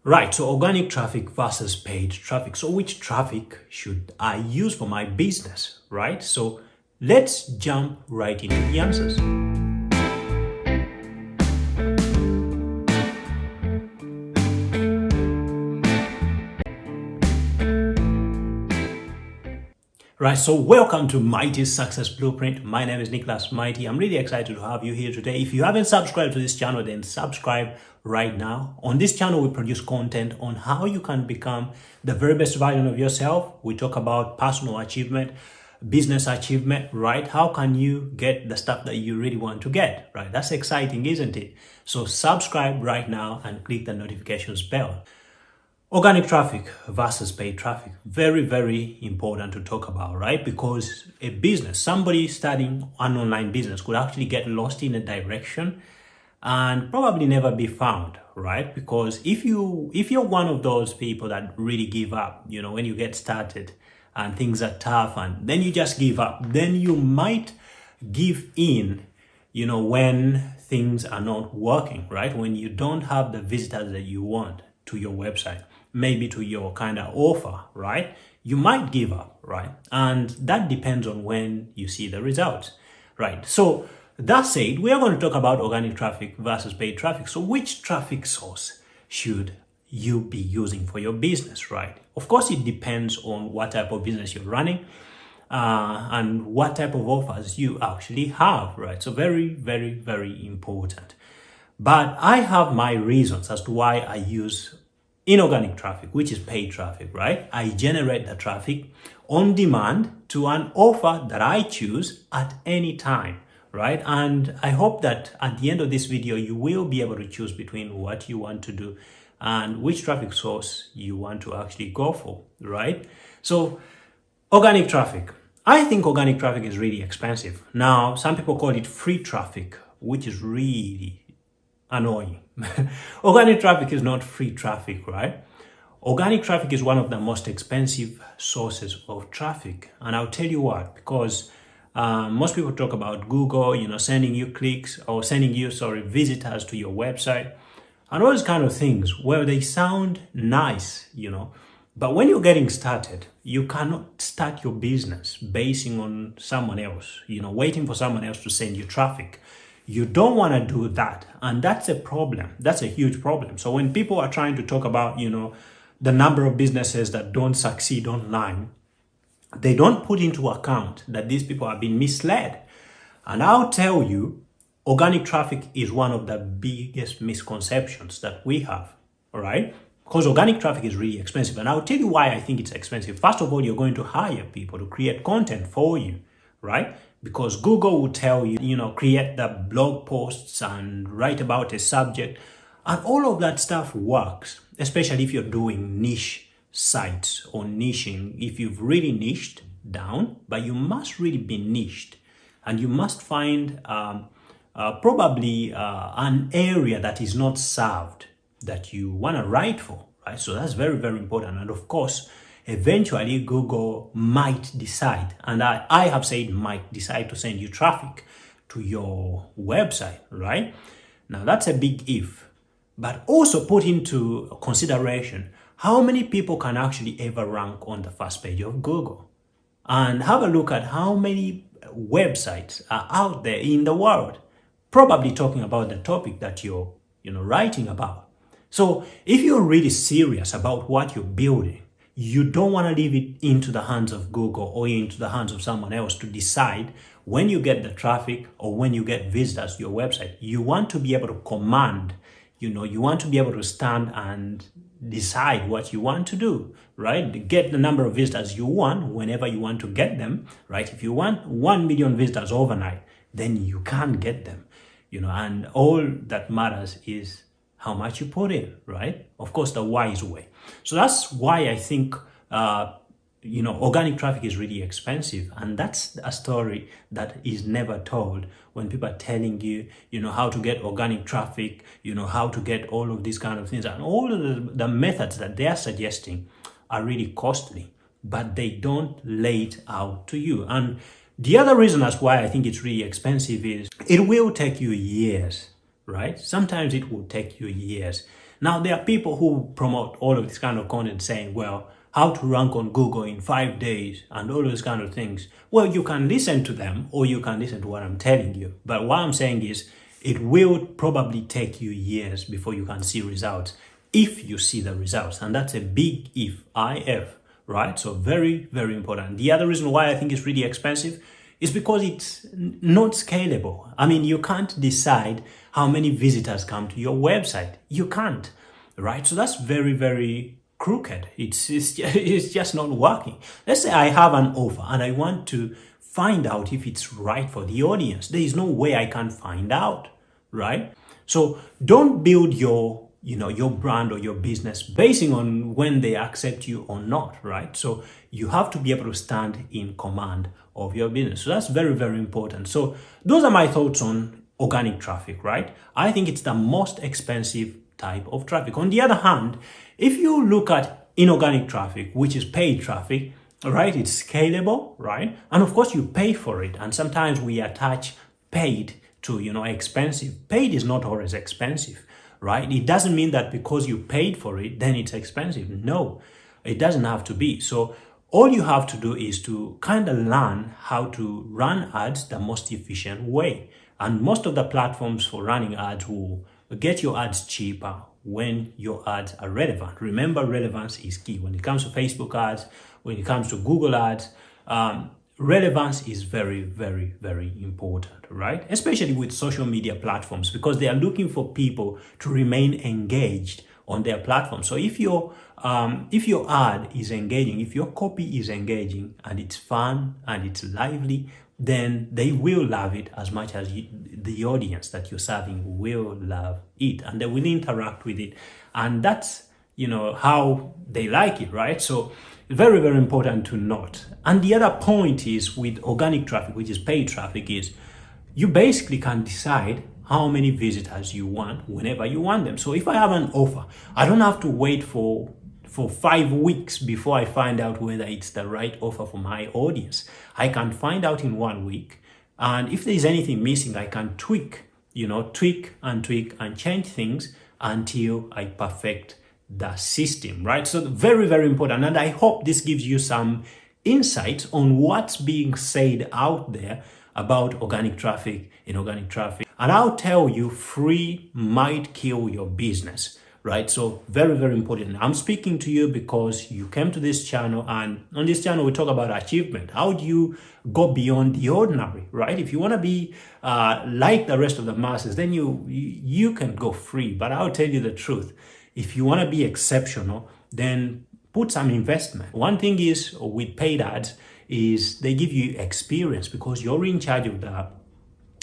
Right, so organic traffic versus paid traffic. So which traffic should I use for my business, right? So let's jump right into the answers. Right, so welcome to Mighty Success Blueprint. My name is Nicholas Mighty. I'm really excited to have you here today. If you haven't subscribed to this channel, then subscribe right now. On this channel, we produce content on how you can become the very best version of yourself. We talk about personal achievement, business achievement, right? How can you get the stuff that you really want to get, right? That's exciting, isn't it? So subscribe right now and click the notifications bell. Organic traffic versus paid traffic. Very, very important to talk about, right? Because a business, somebody starting an online business could actually get lost in a direction and probably never be found, right? Because if you're one of those people that really give up, when you get started and things are tough and then you just give up, then you might give in, when things are not working, right? When you don't have the visitors that you want to your website, maybe to your kind of offer, right? You might give up, right? And that depends on when you see the results, right? So that said, we are going to talk about organic traffic versus paid traffic. So which traffic source should you be using for your business, right? Of course, it depends on what type of business you're running and what type of offers you actually have, right? So very, very, very important. But I have my reasons as to why I use inorganic traffic, which is paid traffic, right? I generate the traffic on demand to an offer that I choose at any time, right? And I hope that at the end of this video, you will be able to choose between what you want to do and which traffic source you want to actually go for, right? So organic traffic. I think organic traffic is really expensive. Now, some people call it free traffic, which is really annoying. Organic traffic is not free traffic, right? Organic traffic is one of the most expensive sources of traffic. And I'll tell you what, because most people talk about Google, sending you clicks or sending you, visitors to your website and all those kind of things where they sound nice, but when you're getting started, you cannot start your business basing on someone else, waiting for someone else to send you traffic. You don't want to do that. And that's a problem. That's a huge problem. So when people are trying to talk about, the number of businesses that don't succeed online, they don't put into account that these people have been misled. And I'll tell you, organic traffic is one of the biggest misconceptions that we have, all right? Because organic traffic is really expensive. And I'll tell you why I think it's expensive. First of all, you're going to hire people to create content for you, right? Because Google will tell you, create the blog posts and write about a subject. And all of that stuff works, especially if you're doing niche sites or niching. If you've really niched down, but you must really be niched. And you must find probably an area that is not served that you want to write for, right? So that's very, very important. And of course, eventually Google might decide, and I have said might decide to send you traffic to your website, right? Now that's a big if, but also put into consideration how many people can actually ever rank on the first page of Google, and have a look at how many websites are out there in the world, probably talking about the topic that you're writing about. So if you're really serious about what you're building, you don't want to leave it into the hands of Google or into the hands of someone else to decide when you get the traffic or when you get visitors to your website. You want to be able to command, you want to be able to stand and decide what you want to do, right? Get the number of visitors you want whenever you want to get them, right? If you want 1 million visitors overnight, then you can get them, and all that matters is how much you put in, right? Of course, the wise way. So that's why I think, organic traffic is really expensive. And that's a story that is never told when people are telling you, how to get organic traffic, how to get all of these kind of things. And all of the methods that they are suggesting are really costly, but they don't lay it out to you. And the other reason as why I think it's really expensive is it will take you years, right? Sometimes it will take you years. Now, there are people who promote all of this kind of content saying, well, how to rank on Google in 5 days and all those kind of things. Well, you can listen to them or you can listen to what I'm telling you. But what I'm saying is it will probably take you years before you can see results, if you see the results. And that's a big if, right? So very, very important. The other reason why I think it's really expensive is because it's not scalable. I mean, you can't decide how many visitors come to your website. You can't, right? So that's very, very crooked. It's just not working. Let's say I have an offer and I want to find out if it's right for the audience. There is no way I can find out, right? So don't build your brand or your business basing on when they accept you or not, right? So you have to be able to stand in command of your business. So that's very, very important. So those are my thoughts on organic traffic, right? I think it's the most expensive type of traffic. On the other hand, if you look at inorganic traffic, which is paid traffic, right? It's scalable, right? And of course you pay for it. And sometimes we attach paid to, expensive. Paid is not always expensive, right? It doesn't mean that because you paid for it, then it's expensive. No, it doesn't have to be. So all you have to do is to kind of learn how to run ads the most efficient way. And most of the platforms for running ads will get your ads cheaper when your ads are relevant. Remember, relevance is key. When it comes to Facebook ads, when it comes to Google ads, relevance is very, very, very important, right? Especially with social media platforms, because they are looking for people to remain engaged on their platform. So if your ad is engaging, if your copy is engaging and it's fun and it's lively, then they will love it as much as the audience that you're serving will love it, and they will interact with it. And that's, how they like it, right? So very, very important to note. And the other point is with organic traffic, which is paid traffic, is you basically can decide how many visitors you want whenever you want them. So if I have an offer, I don't have to wait for 5 weeks before I find out whether it's the right offer for my audience. I can find out in 1 week. And if there's anything missing, I can tweak and change things until I perfect the system, right? So very, very important. And I hope this gives you some insights on what's being said out there about organic traffic, inorganic traffic. And I'll tell you, free might kill your business, right? So very, very important. I'm speaking to you because you came to this channel, and on this channel, we talk about achievement. How do you go beyond the ordinary, right? If you want to be like the rest of the masses, then you can go free. But I'll tell you the truth. If you want to be exceptional, then put some investment. One thing is with paid ads is they give you experience because you're in charge of the,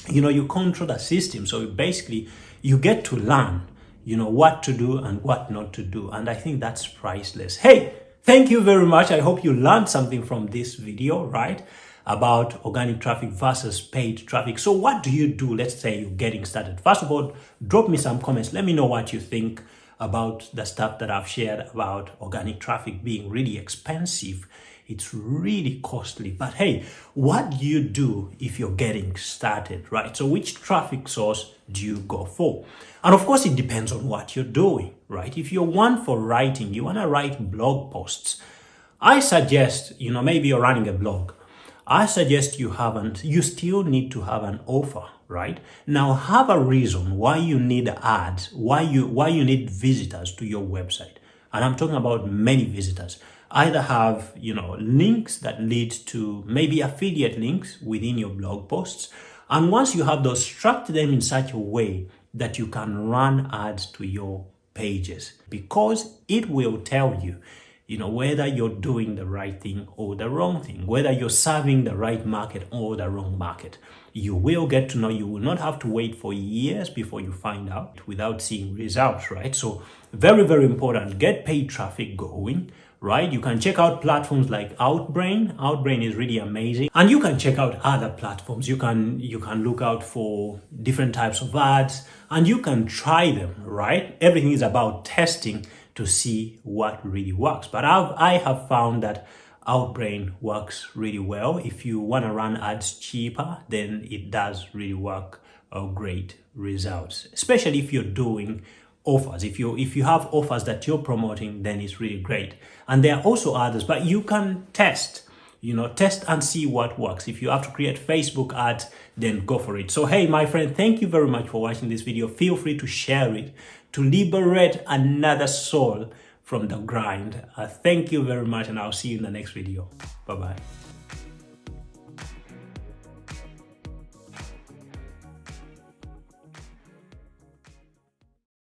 you control the system. So basically you get to learn, what to do and what not to do. And I think that's priceless. Hey, thank you very much. I hope you learned something from this video, right? About organic traffic versus paid traffic. So what do you do? Let's say you're getting started. First of all, drop me some comments. Let me know what you think about the stuff that I've shared about organic traffic being really expensive. It's really costly. But hey, what do you do if you're getting started, right? So which traffic source do you go for? And of course, it depends on what you're doing, right? If you're one for writing, you want to write blog posts, I suggest, maybe you're running a blog. I suggest you still need to have an offer, right? Now have a reason why you need ads, why you need visitors to your website. And I'm talking about many visitors. Either have, links that lead to maybe affiliate links within your blog posts. And once you have those, structure them in such a way that you can run ads to your pages, because it will tell you, whether you're doing the right thing or the wrong thing, whether you're serving the right market or the wrong market. You will get to know. You will not have to wait for years before you find out without seeing results, right? So very, very important. Get paid traffic going, right? You can check out platforms like Outbrain. Outbrain is really amazing. And you can check out other platforms. You can look out for different types of ads and you can try them, right? Everything is about testing to see what really works. But I have found that Outbrain works really well. If you want to run ads cheaper, then it does really work great results, especially if you're doing offers. If you have offers that you're promoting, then it's really great. And there are also others, but you can test and see what works. If you have to create Facebook ads, then go for it. So hey, my friend, thank you very much for watching this video. Feel free to share it to liberate another soul from the grind. Thank you very much, and I'll see you in the next video. Bye bye.